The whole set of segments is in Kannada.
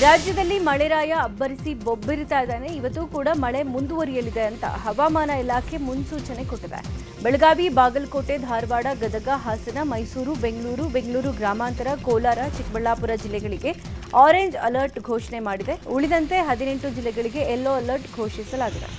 ರಾಜ್ಯದಲ್ಲಿ ಮಳೆರಾಯ ಅಬ್ಬರಿಸಿ ಬೊಬ್ಬಿರಿತಾ ಇದ್ದಾನೆ. ಇವತ್ತು ಕೂಡ ಮಳೆ ಮುಂದುವರಿಯಲಿದೆ ಅಂತ ಹವಾಮಾನ ಇಲಾಖೆ ಮುನ್ಸೂಚನೆ ಕೊಟ್ಟಿದೆ. ಬೆಳಗಾವಿ, ಬಾಗಲಕೋಟೆ, ಧಾರವಾಡ, ಗದಗ, ಹಾಸನ, ಮೈಸೂರು, ಬೆಂಗಳೂರು ಗ್ರಾಮಾಂತರ, ಕೋಲಾರ, ಚಿಕ್ಕಬಳ್ಳಾಪುರ ಜಿಲ್ಲೆಗಳಿಗೆ ಆರೆಂಜ್ ಅಲರ್ಟ್ ಘೋಷಣೆ ಮಾಡಿದೆ. ಉಳಿದಂತೆ 18 ಜಿಲ್ಲೆಗಳಿಗೆ ಯೆಲ್ಲೋ ಅಲರ್ಟ್ ಘೋಷಿಸಲಾಗಿದೆ.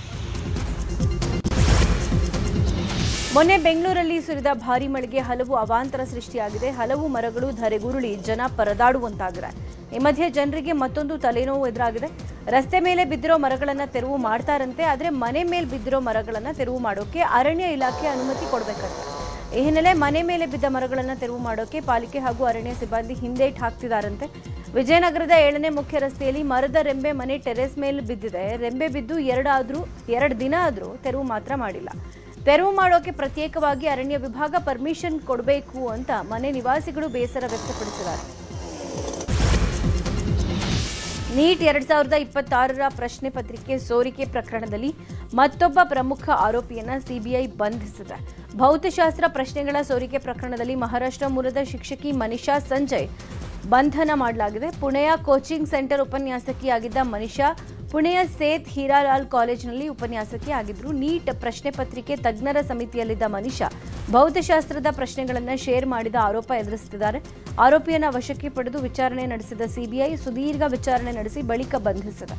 ಮೊನ್ನೆ ಬೆಂಗಳೂರಲ್ಲಿ ಸುರಿದ ಭಾರೀ ಮಳೆಗೆ ಹಲವು ಅವಾಂತರ ಸೃಷ್ಟಿಯಾಗಿದೆ. ಹಲವು ಮರಗಳು ಧರೆಗುರುಳಿ ಜನ ಪರದಾಡುವಂತಾಗಿದೆ. ಈ ಮಧ್ಯೆ ಜನರಿಗೆ ಮತ್ತೊಂದು ತಲೆನೋವು ಎದುರಾಗಿದೆ. ರಸ್ತೆ ಮೇಲೆ ಬಿದ್ದಿರೋ ಮರಗಳನ್ನು ತೆರವು ಮಾಡ್ತಾರಂತೆ, ಆದರೆ ಮನೆ ಮೇಲೆ ಬಿದ್ದಿರೋ ಮರಗಳನ್ನು ತೆರವು ಮಾಡೋಕೆ ಅರಣ್ಯ ಇಲಾಖೆ ಅನುಮತಿ ಕೊಡಬೇಕಂತೆ. ಈ ಹಿನ್ನೆಲೆ ಮನೆ ಮೇಲೆ ಬಿದ್ದ ಮರಗಳನ್ನು ತೆರವು ಮಾಡೋಕೆ ಪಾಲಿಕೆ ಹಾಗೂ ಅರಣ್ಯ ಸಿಬ್ಬಂದಿ ಹಿಂದೇಟು ಹಾಕ್ತಿದ್ದಾರಂತೆ. ವಿಜಯನಗರದ 7ನೇ ಮುಖ್ಯ ರಸ್ತೆಯಲ್ಲಿ ಮರದ ರೆಂಬೆ ಮನೆ ಟೆರೆಸ್ ಮೇಲೆ ಬಿದ್ದಿದೆ. ರೆಂಬೆ ಬಿದ್ದು 2 ದಿನ ಆದರೂ ತೆರವು ಮಾತ್ರ ಮಾಡಿಲ್ಲ. ತೆರವು ಮಾಡೋಕೆ ಪ್ರತ್ಯೇಕವಾಗಿ ಅರಣ್ಯ ವಿಭಾಗ ಪರ್ಮಿಷನ್ ಕೊಡಬೇಕು ಅಂತ ಮನೆ ನಿವಾಸಿಗಳು ಬೇಸರ ವ್ಯಕ್ತಪಡಿಸಿದ್ದಾರೆ. ನೀಟ್ 2026ರ ಪ್ರಶ್ನೆ ಪತ್ರಿಕೆ ಸೋರಿಕೆ ಪ್ರಕರಣದಲ್ಲಿ ಮತ್ತೊಬ್ಬ ಪ್ರಮುಖ ಆರೋಪಿಯನ್ನ ಸಿಬಿಐ ಬಂಧಿಸಿದೆ. ಭೌತಶಾಸ್ತ್ರ ಪ್ರಶ್ನೆಗಳ ಸೋರಿಕೆ ಪ್ರಕರಣದಲ್ಲಿ ಮಹಾರಾಷ್ಟ್ರ ಮೂಲದ ಶಿಕ್ಷಕಿ ಮನಿಷಾ ಸಂಜಯ್ ಬಂಧನ ಮಾಡಲಾಗಿದೆ. ಪುಣೆಯ ಕೋಚಿಂಗ್ ಸೆಂಟರ್ ಉಪನ್ಯಾಸಕಿಯಾಗಿದ್ದ ಮನಿಷಾ ಪುಣೆಯ ಸೇತ್ ಹೀರಾಲಾಲ್ ಕಾಲೇಜಿನಲ್ಲಿ ಉಪನ್ಯಾಸಕಿ ಆಗಿದ್ರು. ನೀಟ್ ಪ್ರಶ್ನೆ ಪತ್ರಿಕೆ ತಜ್ಞರ ಸಮಿತಿಯಲ್ಲಿದ್ದ ಮನಿಷಾ ಭೌತಶಾಸ್ತ್ರದ ಪ್ರಶ್ನೆಗಳನ್ನು ಶೇರ್ ಮಾಡಿದ ಆರೋಪ ಎದುರಿಸುತ್ತಿದ್ದಾರೆ. ಆರೋಪಿಯನ್ನು ವಶಕ್ಕೆ ಪಡೆದು ವಿಚಾರಣೆ ನಡೆಸಿದ ಸಿಬಿಐ ಸುದೀರ್ಘ ವಿಚಾರಣೆ ನಡೆಸಿ ಬಳಿಕ ಬಂಧಿಸಿದೆ.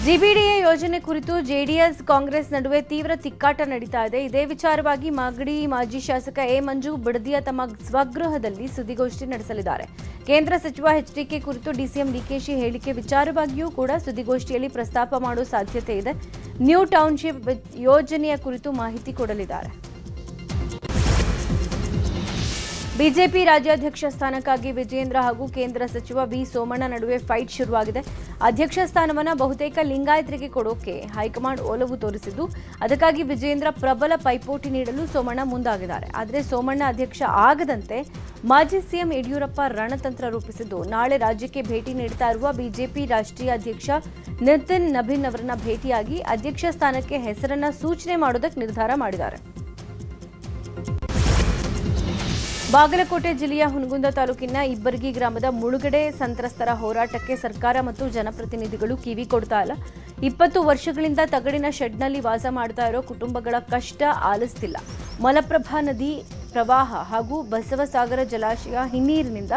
ಜಿಬಿಡಿಎ ಯೋಜನೆ ಕುರಿತು ಜೆಡಿಎಸ್ ಕಾಂಗ್ರೆಸ್ ನಡುವೆ ತೀವ್ರ ತಿಕ್ಕಾಟ ನಡೀತಾ ಇದೆ. ಇದೇ ವಿಚಾರವಾಗಿ ಮಾಗಡಿ ಮಾಜಿ ಶಾಸಕ ಎ ಮಂಜು ಬಿಡದಿಯ ತಮ್ಮ ಸ್ವಗೃಹದಲ್ಲಿ ಸುದ್ದಿಗೋಷ್ಠಿ ನಡೆಸಲಿದ್ದಾರೆ. ಕೇಂದ್ರ ಸಚಿವ ಎಚ್ಡಿಕೆ ಕುರಿತು ಡಿಸಿಎಂ ಡಿಕೆಶಿ ಹೇಳಿಕೆ ವಿಚಾರವಾಗಿಯೂ ಕೂಡ ಸುದ್ದಿಗೋಷ್ಠಿಯಲ್ಲಿ ಪ್ರಸ್ತಾಪ ಮಾಡುವ ಸಾಧ್ಯತೆ ಇದೆ. ನ್ಯೂ ಟೌನ್ಶಿಪ್ ಯೋಜನೆಯ ಕುರಿತು ಮಾಹಿತಿ ಕೊಡಲಿದ್ದಾರೆ. ಬಿಜೆಪಿ ರಾಜ್ಯಾಧ್ಯಕ್ಷ ಸ್ಥಾನಕ್ಕಾಗಿ ವಿಜೇಂದ್ರ ಹಾಗೂ ಕೇಂದ್ರ ಸಚಿವ ವಿ ಸೋಮಣ್ಣ ನಡುವೆ ಫೈಟ್ ಶುರುವಾಗಿದೆ. ಅಧ್ಯಕ್ಷ ಸ್ಥಾನವನ್ನು ಬಹುತೇಕ ಲಿಂಗಾಯತರಿಗೆ ಕೊಡೋಕೆ ಹೈಕಮಾಂಡ್ ಒಲವು ತೋರಿಸಿದ್ದು, ಅದಕ್ಕಾಗಿ ವಿಜೇಂದ್ರ ಪ್ರಬಲ ಪೈಪೋಟಿ ನೀಡಲು ಸೋಮಣ್ಣ ಮುಂದಾಗಿದ್ದಾರೆ. ಆದರೆ ಸೋಮಣ್ಣ ಅಧ್ಯಕ್ಷ ಆಗದಂತೆ ಮಾಜಿ ಸಿಎಂ ಯಡಿಯೂರಪ್ಪ ರಣತಂತ್ರ ರೂಪಿಸಿದ್ದು, ನಾಳೆ ರಾಜ್ಯಕ್ಕೆ ಭೇಟಿ ನೀಡುತ್ತಾ ಇರುವ ಬಿಜೆಪಿ ರಾಷ್ಟ್ರೀಯ ಅಧ್ಯಕ್ಷ ನಿತಿನ್ ನಬೀನ್ ಅವರನ್ನ ಭೇಟಿಯಾಗಿ ಅಧ್ಯಕ್ಷ ಸ್ಥಾನಕ್ಕೆ ಹೆಸರನ್ನ ಸೂಚನೆ ಮಾಡೋದಕ್ಕೆ ನಿರ್ಧಾರ ಮಾಡಿದ್ದಾರೆ. ಬಾಗಲಕೋಟೆ ಜಿಲ್ಲೆಯ ಹುನಗುಂದ ತಾಲೂಕಿನ ಇಬ್ಬರ್ಗಿ ಗ್ರಾಮದ ಮುಳುಗಡೆ ಸಂತ್ರಸ್ತರ ಹೋರಾಟಕ್ಕೆ ಸರ್ಕಾರ ಮತ್ತು ಜನಪ್ರತಿನಿಧಿಗಳು ಕಿವಿ ಕೊಡ್ತಾ ಇಲ್ಲ. 20 ವರ್ಷಗಳಿಂದ ತಗಡಿನ ಶೆಡ್ನಲ್ಲಿ ವಾಸ ಮಾಡ್ತಾ ಇರೋ ಕುಟುಂಬಗಳ ಕಷ್ಟ ಆಲಿಸ್ತಿಲ್ಲ. ಮಲಪ್ರಭಾ ನದಿ ಪ್ರವಾಹ ಹಾಗೂ ಬಸವಸಾಗರ ಜಲಾಶಯ ಹಿನ್ನೀರಿನಿಂದ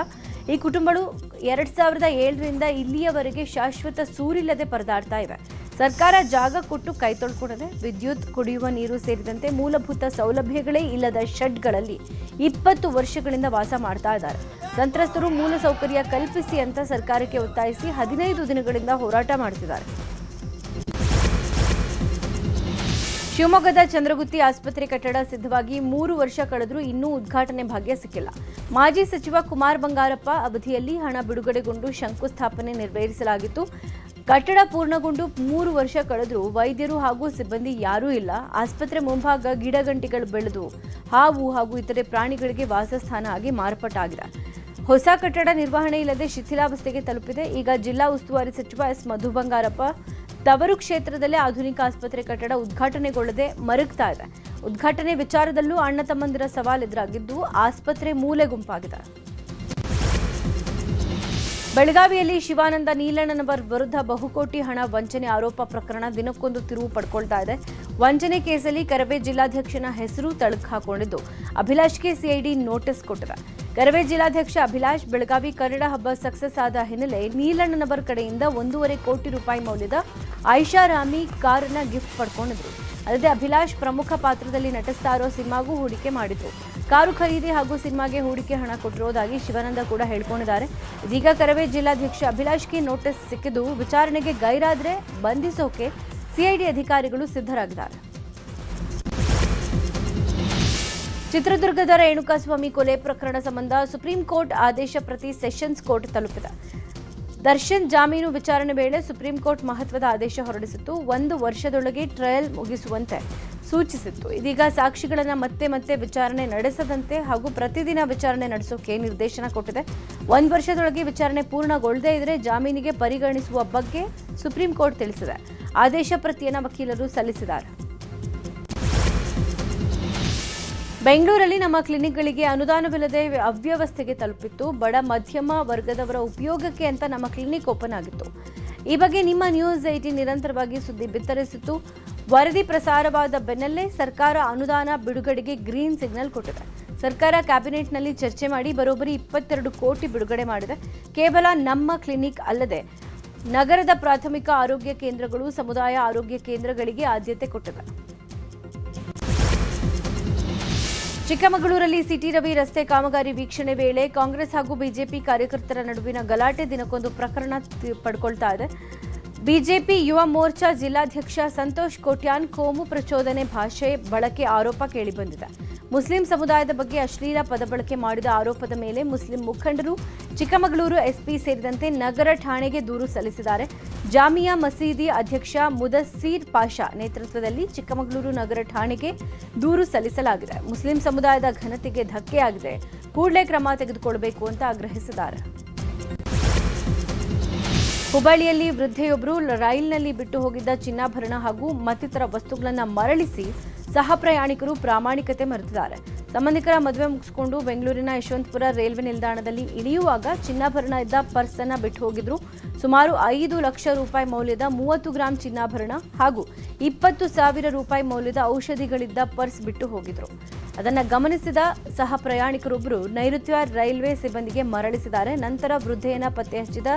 ಈ ಕುಟುಂಬಗಳು 2007ರಿಂದ ಇಲ್ಲಿಯವರೆಗೆ ಶಾಶ್ವತ ಸೂರಿಲ್ಲದೆ ಪರದಾಡ್ತಾ ಇವೆ. ಸರ್ಕಾರ ಜಾಗ ಕೊಟ್ಟು ಕೈ ತೊಳ್ಕೊಂಡಿದೆ. ವಿದ್ಯುತ್, ಕುಡಿಯುವ ನೀರು ಸೇರಿದಂತೆ ಮೂಲಭೂತ ಸೌಲಭ್ಯಗಳೇ ಇಲ್ಲದ ಶೆಡ್ಗಳಲ್ಲಿ 20 ವರ್ಷಗಳಿಂದ ವಾಸ ಮಾಡ್ತಾ ಇದ್ದಾರೆ. ಸಂತ್ರಸ್ತರು ಮೂಲ ಸೌಕರ್ಯ ಕಲ್ಪಿಸಿ ಅಂತ ಸರ್ಕಾರಕ್ಕೆ ಒತ್ತಾಯಿಸಿ 15 ದಿನಗಳಿಂದ ಹೋರಾಟ ಮಾಡ್ತಿದ್ದಾರೆ. ಶಿವಮೊಗ್ಗದ ಚಂದ್ರಗುತ್ತಿ ಆಸ್ಪತ್ರೆ ಕಟ್ಟಡ ಸಿದ್ಧವಾಗಿ 3 ವರ್ಷ ಕಳೆದರೂ ಇನ್ನೂ ಉದ್ಘಾಟನೆ ಭಾಗ್ಯ ಸಿಕ್ಕಿಲ್ಲ. ಮಾಜಿ ಸಚಿವ ಕುಮಾರ್ ಬಂಗಾರಪ್ಪ ಅವಧಿಯಲ್ಲಿ ಹಣ ಬಿಡುಗಡೆಗೊಂಡು ಶಂಕುಸ್ಥಾಪನೆ ನೆರವೇರಿಸಲಾಗಿತ್ತು. ಕಟ್ಟಡ ಪೂರ್ಣಗೊಂಡು 3 ವರ್ಷ ಕಳೆದರೂ ವೈದ್ಯರು ಹಾಗೂ ಸಿಬ್ಬಂದಿ ಯಾರೂ ಇಲ್ಲ. ಆಸ್ಪತ್ರೆ ಮುಂಭಾಗ ಗಿಡಗಂಟಿಗಳು ಬೆಳೆದು ಹಾವು ಹಾಗೂ ಇತರೆ ಪ್ರಾಣಿಗಳಿಗೆ ವಾಸಸ್ಥಾನ ಆಗಿ ಮಾರ್ಪಾಟಾಗಿದೆ. ಹೊಸ ಕಟ್ಟಡ ನಿರ್ವಹಣೆ ಇಲ್ಲದೆ ಶಿಥಿಲಾವಸ್ಥೆಗೆ ತಲುಪಿದೆ. ಈಗ ಜಿಲ್ಲಾ ಉಸ್ತುವಾರಿ ಸಚಿವ ಎಸ್ ಮಧು ಬಂಗಾರಪ್ಪ ತವರು ಕ್ಷೇತ್ರದಲ್ಲೇ ಆಧುನಿಕ ಆಸ್ಪತ್ರೆ ಕಟ್ಟಡ ಉದ್ಘಾಟನೆಗೊಳ್ಳದೆ ಮರುಗ್ತಾ ಇದೆ. ಉದ್ಘಾಟನೆ ವಿಚಾರದಲ್ಲೂ ಅಣ್ಣ ತಮ್ಮಂದಿರ ಸವಾಲು ಎದುರಾಗಿದ್ದು ಆಸ್ಪತ್ರೆ ಮೂಲೆ ಗುಂಪಾಗಿದೆ. ಬೆಳಗಾವಿಯಲ್ಲಿ ಶಿವಾನಂದ ನೀಲಣ್ಣನವರ್ ವಿರುದ್ಧ ಬಹುಕೋಟಿ ಹಣ ವಂಚನೆ ಆರೋಪ ಪ್ರಕರಣ ದಿನಕ್ಕೊಂದು ತಿರುವು ಪಡ್ಕೊಳ್ತಾ ಇದೆ. ವಂಚನೆ ಕೇಸಲ್ಲಿ ಕರವೇ ಜಿಲ್ಲಾಧ್ಯಕ್ಷನ ಹೆಸರು ತಳಕು ಹಾಕೊಂಡಿದ್ದು, ಅಭಿಲಾಷ್ಗೆ ಸಿಐಡಿ ನೋಟಿಸ್ ಕೊಟ್ಟಿದೆ. ಕರವೇ ಜಿಲ್ಲಾಧ್ಯಕ್ಷ ಅಭಿಲಾಷ್ ಬೆಳಗಾವಿ ಕನ್ನಡ ಹಬ್ಬ ಸಕ್ಸಸ್ ಆದ ಹಿನ್ನೆಲೆ ನೀಲಣ್ಣನವರ್ ಕಡೆಯಿಂದ 1.5 ಕೋಟಿ ರೂಪಾಯಿ ಮೌಲ್ಯದ ಐಷಾರಾಮಿ ಕಾರನ್ನ ಗಿಫ್ಟ್ ಪಡ್ಕೊಂಡಿದ್ರು. ಅಲ್ಲದೆ ಅಭಿಲಾಷ್ ಪ್ರಮುಖ ಪಾತ್ರದಲ್ಲಿ ನಟಿಸ್ತಾ ಇರೋ ಸಿನಿಮಾಗೂ ಹೂಡಿಕೆ ಮಾಡಿದ್ರು. ಕಾರು ಖರೀದಿ ಹಾಗೂ ಸಿನಿಮಾಗೆ ಹೂಡಿಕೆ ಹಣ ಕೊಟ್ಟಿರೋದಾಗಿ ಶಿವಾನಂದ ಕೂಡ ಹೇಳ್ಕೊಂಡಿದ್ದಾರೆ. ಇದೀಗ ಕರವೇ ಜಿಲ್ಲಾಧ್ಯಕ್ಷ ಅಭಿಲಾಷ್ಗೆ ನೋಟಿಸ್ ಸಿಕ್ಕಿದ್ದು, ವಿಚಾರಣೆಗೆ ಗೈರಾದ್ರೆ ಬಂಧಿಸೋಕೆ ಸಿಐಡಿ ಅಧಿಕಾರಿಗಳು ಸಿದ್ಧರಾಗಿದ್ದಾರೆ. ಚಿತ್ರದುರ್ಗದ ರೇಣುಕಾಸ್ವಾಮಿ ಕೊಲೆ ಪ್ರಕರಣ ಸಂಬಂಧ ಸುಪ್ರೀಂ ಕೋರ್ಟ್ ಆದೇಶ ಪ್ರತಿ ಸೆಷನ್ಸ್ ಕೋರ್ಟ್ ತಲುಪಿದೆ. ದರ್ಶನ್ ಜಾಮೀನು ವಿಚಾರಣೆ ವೇಳೆ ಸುಪ್ರೀಂ ಕೋರ್ಟ್ ಮಹತ್ವದ ಆದೇಶ ಹೊರಡಿಸಿತ್ತು. 1 ವರ್ಷದೊಳಗೆ ಟ್ರಯಲ್ ಮುಗಿಸುವಂತೆ ಸೂಚಿಸಿತ್ತು. ಇದೀಗ ಸಾಕ್ಷಿಗಳನ್ನು ಮತ್ತೆ ವಿಚಾರಣೆ ನಡೆಸದಂತೆ ಹಾಗೂ ಪ್ರತಿದಿನ ವಿಚಾರಣೆ ನಡೆಸೋಕೆ ನಿರ್ದೇಶನ ಕೊಟ್ಟಿದೆ. 1 ವರ್ಷದೊಳಗೆ ವಿಚಾರಣೆ ಪೂರ್ಣಗೊಳ್ಳದೇ ಇದ್ದರೆ ಜಾಮೀನಿಗೆ ಪರಿಗಣಿಸುವ ಬಗ್ಗೆ ಸುಪ್ರೀಂ ಕೋರ್ಟ್ ತಿಳಿಸಿದೆ. ಆದೇಶ ಪ್ರತಿಯನ್ನು ವಕೀಲರು ಸಲ್ಲಿಸಿದ್ದಾರೆ. ಬೆಂಗಳೂರಲ್ಲಿ ನಮ್ಮ ಕ್ಲಿನಿಕ್ಗಳಿಗೆ ಅನುದಾನವಿಲ್ಲದೆ ಅವ್ಯವಸ್ಥೆಗೆ ತಲುಪಿತ್ತು. ಬಡ ಮಧ್ಯಮ ವರ್ಗದವರ ಉಪಯೋಗಕ್ಕೆ ಅಂತ ನಮ್ಮ ಕ್ಲಿನಿಕ್ ಓಪನ್ ಆಗಿತ್ತು. ಈ ಬಗ್ಗೆ ನಿಮ್ಮ ನ್ಯೂಸ್ 18 ನಿರಂತರವಾಗಿ ಸುದ್ದಿ ಬಿತ್ತರಿಸಿತ್ತು. ವರದಿ ಪ್ರಸಾರವಾದ ಬೆನ್ನಲ್ಲೇ ಸರ್ಕಾರ ಅನುದಾನ ಬಿಡುಗಡೆಗೆ ಗ್ರೀನ್ ಸಿಗ್ನಲ್ ಕೊಟ್ಟಿದೆ. ಸರ್ಕಾರ ಕ್ಯಾಬಿನೆಟ್ನಲ್ಲಿ ಚರ್ಚೆ ಮಾಡಿ ಬರೋಬ್ಬರಿ 22 ಕೋಟಿ ಬಿಡುಗಡೆ ಮಾಡಿದೆ. ಕೇವಲ ನಮ್ಮ ಕ್ಲಿನಿಕ್ ಅಲ್ಲದೆ ನಗರದ ಪ್ರಾಥಮಿಕ ಆರೋಗ್ಯ ಕೇಂದ್ರಗಳು, ಸಮುದಾಯ ಆರೋಗ್ಯ ಕೇಂದ್ರಗಳಿಗೆ ಆದ್ಯತೆ ಕೊಟ್ಟಿದೆ. ಚಿಕ್ಕಮಗಳೂರಲ್ಲಿ ಸಿಟಿ ರವಿ ರಸ್ತೆ ಕಾಮಗಾರಿ ವೀಕ್ಷಣೆ ವೇಳೆ ಕಾಂಗ್ರೆಸ್ ಹಾಗೂ ಬಿಜೆಪಿ ಕಾರ್ಯಕರ್ತರ ನಡುವಿನ ಗಲಾಟೆ ದಿನಕ್ಕೊಂದು ಪ್ರಕರಣ ಪಡ್ಕೊಳ್ತಾ ಇದೆ. ಬಿಜೆಪಿ ಯುವ ಮೋರ್ಚಾ ಜಿಲ್ಲಾಧ್ಯಕ್ಷ ಸಂತೋಷ್ ಕೋಟ್ಯಾನ್ ಕೋಮು ಪ್ರಚೋದನೆ ಭಾಷೆ ಬಳಕೆ ಆರೋಪ ಕೇಳಿಬಂದಿದೆ. ಮುಸ್ಲಿಂ ಸಮುದಾಯದ ಬಗ್ಗೆ ಅಶ್ಲೀಲ ಪದ ಬಳಕೆ ಮಾಡಿದ ಆರೋಪದ ಮೇಲೆ ಮುಸ್ಲಿಂ ಮುಖಂಡರು ಚಿಕ್ಕಮಗಳೂರು ಎಸ್ಪಿ ಸೇರಿದಂತೆ ನಗರ ಠಾಣೆಗೆ ದೂರು ಸಲ್ಲಿಸಿದ್ದಾರೆ. ಜಾಮಿಯಾ ಮಸೀದಿ ಅಧ್ಯಕ್ಷ ಮುದಸ್ಸೀರ್ ಪಾಷಾ ನೇತೃತ್ವದಲ್ಲಿ ಚಿಕ್ಕಮಗಳೂರು ನಗರ ಠಾಣೆಗೆ ದೂರು ಸಲ್ಲಿಸಲಾಗಿದೆ. ಮುಸ್ಲಿಂ ಸಮುದಾಯದ ಘನತೆಗೆ ಧಕ್ಕೆಯಾಗಿದೆ, ಕೂಡಲೇ ಕ್ರಮ ತೆಗೆದುಕೊಳ್ಳಬೇಕು ಅಂತ ಆಗ್ರಹಿಸಿದ್ದಾರೆ. ಹುಬ್ಬಳ್ಳಿಯಲ್ಲಿ ವೃದ್ಧೆಯೊಬ್ಬರು ರೈಲಿನಲ್ಲಿ ಬಿಟ್ಟು ಹೋಗಿದ್ದ ಚಿನ್ನಾಭರಣ ಹಾಗೂ ಮತ್ತಿತರ ವಸ್ತುಗಳನ್ನು ಮರಳಿಸಿ ಸಹ ಪ್ರಯಾಣಿಕರು ಪ್ರಾಮಾಣಿಕತೆ ಮೆರೆದಿದ್ದಾರೆ. ಸಂಬಂಧಿಕರ ಮದುವೆ ಮುಗಿಸಿಕೊಂಡು ಬೆಂಗಳೂರಿನ ಯಶವಂತಪುರ ರೈಲ್ವೆ ನಿಲ್ದಾಣದಲ್ಲಿ ಇಳಿಯುವಾಗ ಚಿನ್ನಾಭರಣ ಇದ್ದ ಪರ್ಸ್ ಅನ್ನು ಬಿಟ್ಟು ಹೋಗಿದ್ರು. ಸುಮಾರು 5 ಲಕ್ಷ ರೂಪಾಯಿ ಮೌಲ್ಯದ 30 ಗ್ರಾಂ ಚಿನ್ನಾಭರಣ ಹಾಗೂ 20,000 ರೂಪಾಯಿ ಮೌಲ್ಯದ ಔಷಧಿಗಳಿದ್ದ ಪರ್ಸ್ ಬಿಟ್ಟು ಹೋಗಿದ್ರು. ಅದನ್ನು ಗಮನಿಸಿದ ಸಹ ಪ್ರಯಾಣಿಕರೊಬ್ಬರು ನೈಋತ್ಯ ರೈಲ್ವೆ ಸಿಬ್ಬಂದಿಗೆ ಮರಳಿಸಿದ್ದಾರೆ. ನಂತರ ವೃದ್ಧೆಯನ್ನ ಪತ್ತೆ ಹಚ್ಚಿದ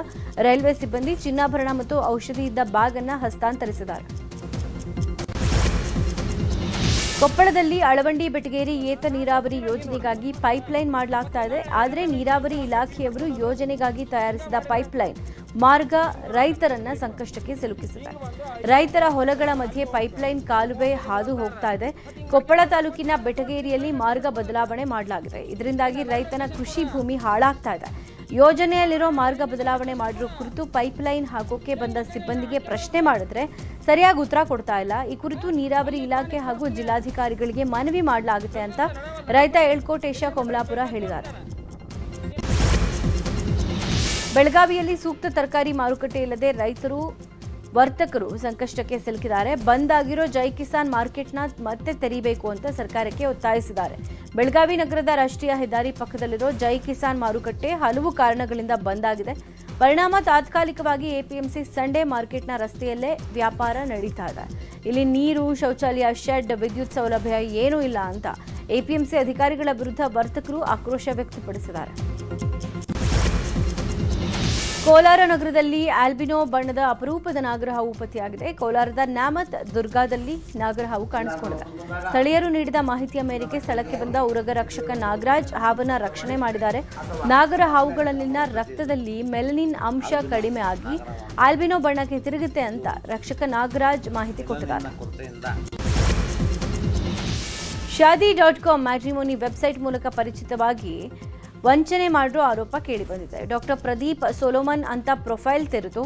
ರೈಲ್ವೆ ಸಿಬ್ಬಂದಿ ಚಿನ್ನಾಭರಣ ಮತ್ತು ಔಷಧಿ ಇದ್ದ ಬ್ಯಾಗ್ ಅನ್ನು ಹಸ್ತಾಂತರಿಸಿದ್ದಾರೆ. ಕೊಪ್ಪಳದಲ್ಲಿ ಅಳವಂಡಿ ಬೆಟಗೇರಿ ಏತ ನೀರಾವರಿ ಯೋಜನೆಗಾಗಿ ಪೈಪ್ಲೈನ್ ಮಾಡಲಾಗ್ತಾ ಇದೆ. ಆದರೆ ನೀರಾವರಿ ಇಲಾಖೆಯವರು ಯೋಜನೆಗಾಗಿ ತಯಾರಿಸಿದ ಪೈಪ್ಲೈನ್ ಮಾರ್ಗ ರೈತರನ್ನ ಸಂಕಷ್ಟಕ್ಕೆ ಸಿಲುಕಿಸಿದೆ. ರೈತರ ಹೊಲಗಳ ಮಧ್ಯೆ ಪೈಪ್ಲೈನ್ ಕಾಲುವೆ ಹಾದು ಹೋಗ್ತಾ ಇದೆ. ಕೊಪ್ಪಳ ತಾಲೂಕಿನ ಬೆಟಗೇರಿಯಲ್ಲಿ ಮಾರ್ಗ ಬದಲಾವಣೆ ಮಾಡಲಾಗಿದೆ. ಇದರಿಂದಾಗಿ ರೈತನ ಕೃಷಿ ಭೂಮಿ ಹಾಳಾಗ್ತಾ ಇದೆ. ಯೋಜನೆಯಲ್ಲಿರೋ ಮಾರ್ಗ ಬದಲಾವಣೆ ಮಾಡಿರೋ ಕುರಿತು ಪೈಪ್ಲೈನ್ ಹಾಕೋಕೆ ಬಂದ ಸಿಬ್ಬಂದಿಗೆ ಪ್ರಶ್ನೆ ಮಾಡಿದ್ರೆ ಸರಿಯಾಗಿ ಉತ್ತರ ಕೊಡ್ತಾ ಇಲ್ಲ. ಈ ಕುರಿತು ನೀರಾವರಿ ಇಲಾಖೆ ಹಾಗೂ ಜಿಲ್ಲಾಧಿಕಾರಿಗಳಿಗೆ ಮನವಿ ಮಾಡಲಾಗುತ್ತೆ ಅಂತ ರೈತ ಏಳ್ಕೋಟೇಶ ಕೊಮಲಾಪುರ ಹೇಳಿದ್ದಾರೆ. ಬೆಳಗಾವಿಯಲ್ಲಿ ಸೂಕ್ತ ತರಕಾರಿ ಮಾರುಕಟ್ಟೆ ಇಲ್ಲದೆ ರೈತರು ವರ್ತಕರು ಸಂಕಷ್ಟಕ್ಕೆ ಸಿಲುಕಿದ್ದಾರೆ. ಬಂದ್ ಆಗಿರೋ ಜೈ ಕಿಸಾನ್ ಮಾರ್ಕೆಟ್ನ ಮತ್ತೆ ತೆರೀಬೇಕು ಅಂತ ಸರ್ಕಾರಕ್ಕೆ ಒತ್ತಾಯಿಸಿದ್ದಾರೆ. ಬೆಳಗಾವಿ ನಗರದ ರಾಷ್ಟ್ರೀಯ ಹೆದ್ದಾರಿ ಪಕ್ಕದಲ್ಲಿರೋ ಜೈ ಕಿಸಾನ್ ಮಾರುಕಟ್ಟೆ ಹಲವು ಕಾರಣಗಳಿಂದ ಬಂದ್ ಆಗಿದೆ. ಪರಿಣಾಮ ತಾತ್ಕಾಲಿಕವಾಗಿ ಎಪಿಎಂಸಿ ಸಂಡೇ ಮಾರ್ಕೆಟ್ನ ರಸ್ತೆಯಲ್ಲೇ ವ್ಯಾಪಾರ ನಡೀತಾ ಇದೆ. ಇಲ್ಲಿ ನೀರು, ಶೌಚಾಲಯ, ಶೆಡ್, ವಿದ್ಯುತ್ ಸೌಲಭ್ಯ ಏನೂ ಇಲ್ಲ ಅಂತ ಎಪಿಎಂಸಿ ಅಧಿಕಾರಿಗಳ ವಿರುದ್ಧ ವರ್ತಕರು ಆಕ್ರೋಶ ವ್ಯಕ್ತಪಡಿಸಿದ್ದಾರೆ. ಕೋಲಾರ ನಗರದಲ್ಲಿ ಆಲ್ಬಿನೋ ಬಣ್ಣದ ಅಪರೂಪದ ನಾಗರಹಾವು ಪತ್ತೆಯಾಗಿದೆ. ಕೋಲಾರದ ನ್ಯಾಮತ್ ದುರ್ಗಾದಲ್ಲಿ ನಾಗರಹಾವು ಕಾಣಿಸಿಕೊಂಡಿದೆ. ಸ್ಥಳೀಯರು ನೀಡಿದ ಮಾಹಿತಿಯ ಮೇರೆಗೆ ಸ್ಥಳಕ್ಕೆ ಬಂದ ಉರಗ ರಕ್ಷಕ ನಾಗರಾಜ್ ಹಾವನ್ನ ರಕ್ಷಣೆ ಮಾಡಿದ್ದಾರೆ. ನಾಗರಹಾವುಗಳಲ್ಲಿನ ರಕ್ತದಲ್ಲಿ ಮೆಲನಿನ್ ಅಂಶ ಕಡಿಮೆ ಆಗಿ ಆಲ್ಬಿನೋ ಬಣ್ಣಕ್ಕೆ ತಿರುಗುತ್ತೆ ಅಂತ ರಕ್ಷಕ ನಾಗರಾಜ್ ಮಾಹಿತಿ ಕೊಟ್ಟಿದ್ದಾರೆ. ಶಾದಿ.com ಮ್ಯಾಟ್ರಿಮೋನಿ ವೆಬ್ಸೈಟ್ ಮೂಲಕ ಪರಿಚಿತವಾಗಿ ವಂಚನೆ ಮಾಡಿರೋ ಆರೋಪ ಕೇಳಿಬಂದಿದೆ. ಡಾಕ್ಟರ್ ಪ್ರದೀಪ್ ಸೊಲೋಮನ್ ಅಂತ ಪ್ರೊಫೈಲ್ ತೆರೆದು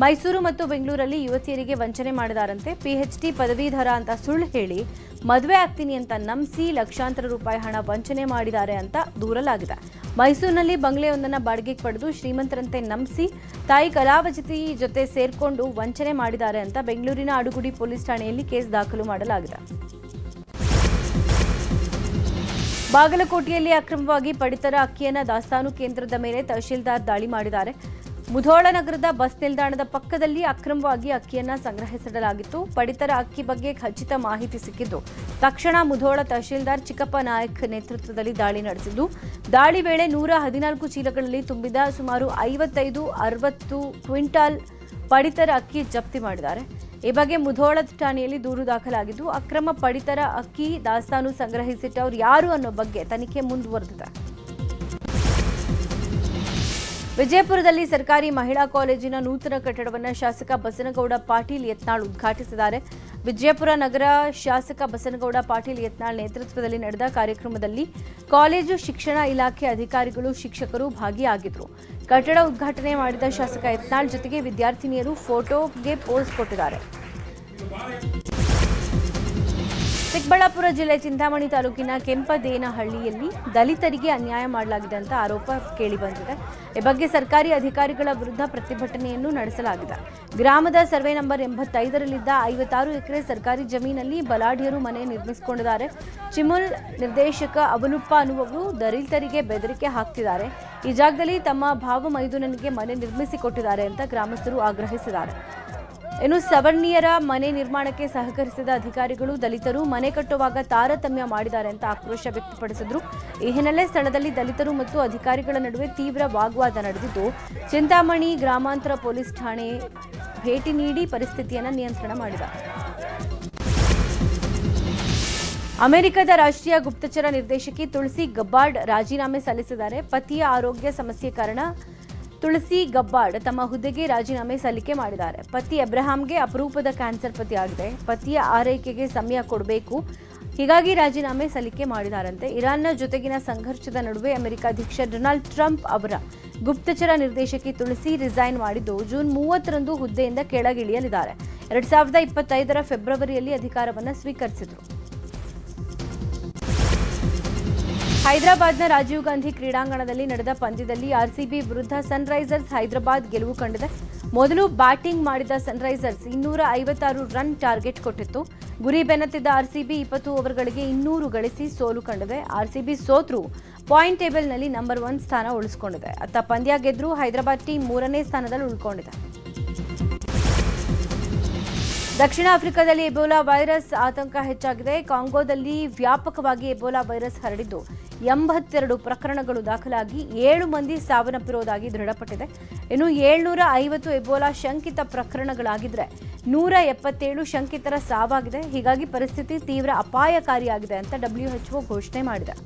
ಮೈಸೂರು ಮತ್ತು ಬೆಂಗಳೂರಲ್ಲಿ ಯುವತಿಯರಿಗೆ ವಂಚನೆ ಮಾಡಿದಾರಂತೆ. ಪಿಎಚ್ಡಿ ಪದವೀಧರ ಅಂತ ಸುಳ್ಳು ಹೇಳಿ ಮದುವೆ ಆಗ್ತೀನಿ ಅಂತ ನಂಬಿಸಿ ಲಕ್ಷಾಂತರ ರೂಪಾಯಿ ಹಣ ವಂಚನೆ ಮಾಡಿದ್ದಾರೆ ಅಂತ ದೂರಲಾಗಿದೆ. ಮೈಸೂರಿನಲ್ಲಿ ಬಂಗ್ಲೆಯೊಂದನ್ನು ಬಾಡಿಗೆಗೆ ಪಡೆದು ಶ್ರೀಮಂತರಂತೆ ನಂಬಿಸಿ ತಾಯಿ ಕಲಾವತಿ ಜೊತೆ ಸೇರ್ಕೊಂಡು ವಂಚನೆ ಮಾಡಿದ್ದಾರೆ ಅಂತ ಬೆಂಗಳೂರಿನ ಆಡುಗುಡಿ ಪೊಲೀಸ್ ಠಾಣೆಯಲ್ಲಿ ಕೇಸ್ ದಾಖಲು ಮಾಡಲಾಗಿದೆ. ಬಾಗಲಕೋಟೆಯಲ್ಲಿ ಅಕ್ರಮವಾಗಿ ಪಡಿತರ ಅಕ್ಕಿಯನ್ನು ದಾಸ್ತಾನು ಕೇಂದ್ರದ ಮೇಲೆ ತಹಶೀಲ್ದಾರ್ ದಾಳಿ ಮಾಡಿದ್ದಾರೆ. ಮುಧೋಳ ನಗರದ ಬಸ್ ನಿಲ್ದಾಣದ ಪಕ್ಕದಲ್ಲಿ ಅಕ್ರಮವಾಗಿ ಅಕ್ಕಿಯನ್ನು ಸಂಗ್ರಹಿಸಿಡಲಾಗಿತ್ತು. ಪಡಿತರ ಅಕ್ಕಿ ಬಗ್ಗೆ ಖಚಿತ ಮಾಹಿತಿ ಸಿಕ್ಕಿದ್ದು ತಕ್ಷಣ ಮುಧೋಳ ತಹಶೀಲ್ದಾರ್ ಚಿಕ್ಕಪ್ಪ ನಾಯಕ್ ನೇತೃತ್ವದಲ್ಲಿ ದಾಳಿ ನಡೆಸಿದ್ದು, ದಾಳಿ ವೇಳೆ 114 ಚೀಲಗಳಲ್ಲಿ ತುಂಬಿದ ಸುಮಾರು 55-60 ಕ್ವಿಂಟಾಲ್ ಪಡಿತರ ಅಕ್ಕಿ ಜಪ್ತಿ ಮಾಡಿದ್ದಾರೆ. ಈ ಬಗ್ಗೆ ಮುಧೋಳ ಠಾಣೆಯಲ್ಲಿ ದೂರು ದಾಖಲಾಗಿದ್ದು, ಅಕ್ರಮ ಪಡಿತರ ಅಕ್ಕಿ ದಾಸ್ತಾನು ಸಂಗ್ರಹಿಸಿಟ್ಟವರು ಯಾರು ಅನ್ನೋ ಬಗ್ಗೆ ತನಿಖೆ ಮುಂದುವರೆದಿದೆ. ವಿಜಯಪುರದಲ್ಲಿ ಸರ್ಕಾರಿ ಮಹಿಳಾ ಕಾಲೇಜಿನ ನೂತನ ಕಟ್ಟಡವನ್ನು ಶಾಸಕ ಬಸನಗೌಡ ಪಾಟೀಲ್ ಯತ್ನಾಳ್ ಉದ್ಘಾಟಿಸಿದ್ದಾರೆ. ವಿಜಯಪುರ ನಗರ ಶಾಸಕ ಬಸನಗೌಡ ಪಾಟೀಲ್ ಯತ್ನಾಳ್ ನೇತೃತ್ವದಲ್ಲಿ ನಡೆದ ಕಾರ್ಯಕ್ರಮದಲ್ಲಿ ಕಾಲೇಜು ಶಿಕ್ಷಣ ಇಲಾಖೆ ಅಧಿಕಾರಿಗಳು, ಶಿಕ್ಷಕರು ಭಾಗಿಯಾಗಿದ್ದರು. ಕಟ್ಟಡ ಉದ್ಘಾಟನೆ ಮಾಡಿದ ಶಾಸಕ ಯತ್ನಾಳ್ ಜೊತೆಗೆ ವಿದ್ಯಾರ್ಥಿನಿಯರು ಫೋಟೋಗೆ ಪೋಸ್ ಕೊಟ್ಟಿದ್ದಾರೆ. ಚಿಕ್ಕಬಳ್ಳಾಪುರ ಜಿಲ್ಲೆ ಚಿಂತಾಮಣಿ ತಾಲೂಕಿನ ಕೆಂಪದೇನಹಳ್ಳಿಯಲ್ಲಿ ದಲಿತರಿಗೆ ಅನ್ಯಾಯ ಮಾಡಲಾಗಿದೆ ಅಂತ ಆರೋಪ ಕೇಳಿಬಂದಿದೆ. ಈ ಬಗ್ಗೆ ಸರ್ಕಾರಿ ಅಧಿಕಾರಿಗಳ ವಿರುದ್ಧ ಪ್ರತಿಭಟನೆಯನ್ನು ನಡೆಸಲಾಗಿದೆ. ಗ್ರಾಮದ ಸರ್ವೆ ನಂಬರ್ 85ರಲ್ಲಿದ್ದ 56 ಎಕರೆ ಸರ್ಕಾರಿ ಜಮೀನಲ್ಲಿ ಬಲಾಢ್ಯರು ಮನೆ ನಿರ್ಮಿಸಿಕೊಂಡಿದ್ದಾರೆ. ಚಿಮುಲ್ ನಿರ್ದೇಶಕ ಅವಲುಪ್ಪ ಅನ್ನುವರು ದಲಿತರಿಗೆ ಬೆದರಿಕೆ ಹಾಕ್ತಿದ್ದಾರೆ. ಈ ಜಾಗದಲ್ಲಿ ತಮ್ಮ ಭಾವ ಮೈದುನನಿಗೆ ಮನೆ ನಿರ್ಮಿಸಿಕೊಟ್ಟಿದ್ದಾರೆ ಅಂತ ಗ್ರಾಮಸ್ಥರು ಆಗ್ರಹಿಸಿದ್ದಾರೆ. ಇನ್ನು ಸವರ್ಣೀಯರ ಮನೆ ನಿರ್ಮಾಣಕ್ಕೆ ಸಹಕರಿಸಿದ ಅಧಿಕಾರಿಗಳು ದಲಿತರು ಮನೆ ಕಟ್ಟುವಾಗ ತಾರತಮ್ಯ ಮಾಡಿದ್ದಾರೆ ಅಂತ ಆಕ್ರೋಶ ವ್ಯಕ್ತಪಡಿಸಿದ್ರು. ಈ ಹಿನ್ನೆಲೆ ಸ್ಥಳದಲ್ಲಿ ದಲಿತರು ಮತ್ತು ಅಧಿಕಾರಿಗಳ ನಡುವೆ ತೀವ್ರ ವಾಗ್ವಾದ ನಡೆದಿದ್ದು, ಚಿಂತಾಮಣಿ ಗ್ರಾಮಾಂತರ ಪೊಲೀಸ್ ಠಾಣೆ ಭೇಟಿ ನೀಡಿ ಪರಿಸ್ಥಿತಿಯನ್ನು ನಿಯಂತ್ರಣ ಮಾಡಿದ್ದಾರೆ. ಅಮೆರಿಕದ ರಾಷ್ಟ್ರೀಯ ಗುಪ್ತಚರ ನಿರ್ದೇಶಕಿ ತುಳಸಿ ಗಬ್ಬಾರ್ಡ್ ರಾಜೀನಾಮೆ ಸಲ್ಲಿಸಿದ್ದಾರೆ. ಪತಿಯ ಆರೋಗ್ಯ ಸಮಸ್ಯೆ ಕಾರಣ ತುಳಸಿ ಗಬ್ಬಾರ್ಡ್ ತಮ್ಮ ಹುದ್ದೆಗೆ ರಾಜೀನಾಮೆ ಸಲ್ಲಿಕೆ ಮಾಡಿದ್ದಾರೆ. ಪತಿ ಅಬ್ರಹಾಂಗೆ ಅಪರೂಪದ ಕ್ಯಾನ್ಸರ್ ಪತ್ತೆಯಾಗಿದೆ. ಪತಿಯ ಆರೈಕೆಗೆ ಸಮಯ ಕೊಡಬೇಕು, ಹೀಗಾಗಿ ರಾಜೀನಾಮೆ ಸಲ್ಲಿಕೆ ಮಾಡಿದ್ದಾರಂತೆ. ಇರಾನ್ನ ಜೊತೆಗಿನ ಸಂಘರ್ಷದ ನಡುವೆ ಅಮೆರಿಕ ಅಧ್ಯಕ್ಷ ಡೊನಾಲ್ಡ್ ಟ್ರಂಪ್ ಅವರ ಗುಪ್ತಚರ ನಿರ್ದೇಶಕಿ ತುಳಸಿ ರಿಸೈನ್ ಮಾಡಿದ್ದು, ಜೂನ್ 30ರಂದು ಹುದ್ದೆಯಿಂದ ಕೆಳಗಿಳಿಯಲಿದ್ದಾರೆ. 2025ರ ಫೆಬ್ರವರಿಯಲ್ಲಿ ಅಧಿಕಾರವನ್ನು ಸ್ವೀಕರಿಸಿದರು. ಹೈದರಾಬಾದ್ನ ರಾಜೀವ್ ಗಾಂಧಿ ಕ್ರೀಡಾಂಗಣದಲ್ಲಿ ನಡೆದ ಪಂದ್ಯದಲ್ಲಿ ಆರ್ಸಿಬಿ ವಿರುದ್ಧ ಸನ್ರೈಸರ್ಸ್ ಹೈದರಾಬಾದ್ ಗೆಲುವು ಕಂಡಿದೆ. ಮೊದಲು ಬ್ಯಾಟಿಂಗ್ ಮಾಡಿದ ಸನ್ರೈಸರ್ಸ್ 256 ರನ್ ಟಾರ್ಗೆಟ್ ಕೊಟ್ಟಿತ್ತು. ಗುರಿ ಬೆನ್ನತ್ತಿದ್ದ ಆರ್ಸಿಬಿ 20 ಓವರ್ಗಳಿಗೆ 200 ಗಳಿಸಿ ಸೋಲು ಕಂಡಿದೆ. ಆರ್ಸಿಬಿ ಸೋತ್ರು ಪಾಯಿಂಟ್ ಟೇಬಲ್ನಲ್ಲಿ ನಂಬರ್ 1 ಸ್ಥಾನ ಉಳಿಸಿಕೊಂಡಿದೆ. ಅತ್ತ ಪಂದ್ಯ ಗೆದ್ರೂ ಹೈದರಾಬಾದ್ ಟೀಮ್ 3ನೇ ಸ್ಥಾನದಲ್ಲಿ ಉಳ್ಕೊಂಡಿದೆ. ದಕ್ಷಿಣ ಆಫ್ರಿಕಾದಲ್ಲಿ ಎಬೋಲಾ ವೈರಸ್ ಆತಂಕ ಹೆಚ್ಚಾಗಿದೆ. ಕಾಂಗೋದಲ್ಲಿ ವ್ಯಾಪಕವಾಗಿ ಎಬೋಲಾ ವೈರಸ್ ಹರಡಿದ್ದು 82 ಪ್ರಕರಣಗಳು ದಾಖಲಾಗಿ 7 ಮಂದಿ ಸಾವನ್ನಪ್ಪಿರುವುದಾಗಿ ದೃಢಪಟ್ಟಿದೆ. ಇನ್ನು 750 ಎಬೋಲಾ ಶಂಕಿತ ಪ್ರಕರಣಗಳಾಗಿದ್ದರೆ 177 ಶಂಕಿತರ ಸಾವಾಗಿದೆ. ಹೀಗಾಗಿ ಪರಿಸ್ಥಿತಿ ತೀವ್ರ ಅಪಾಯಕಾರಿಯಾಗಿದೆ ಅಂತ WHO ಘೋಷಣೆ ಮಾಡಿದೆ.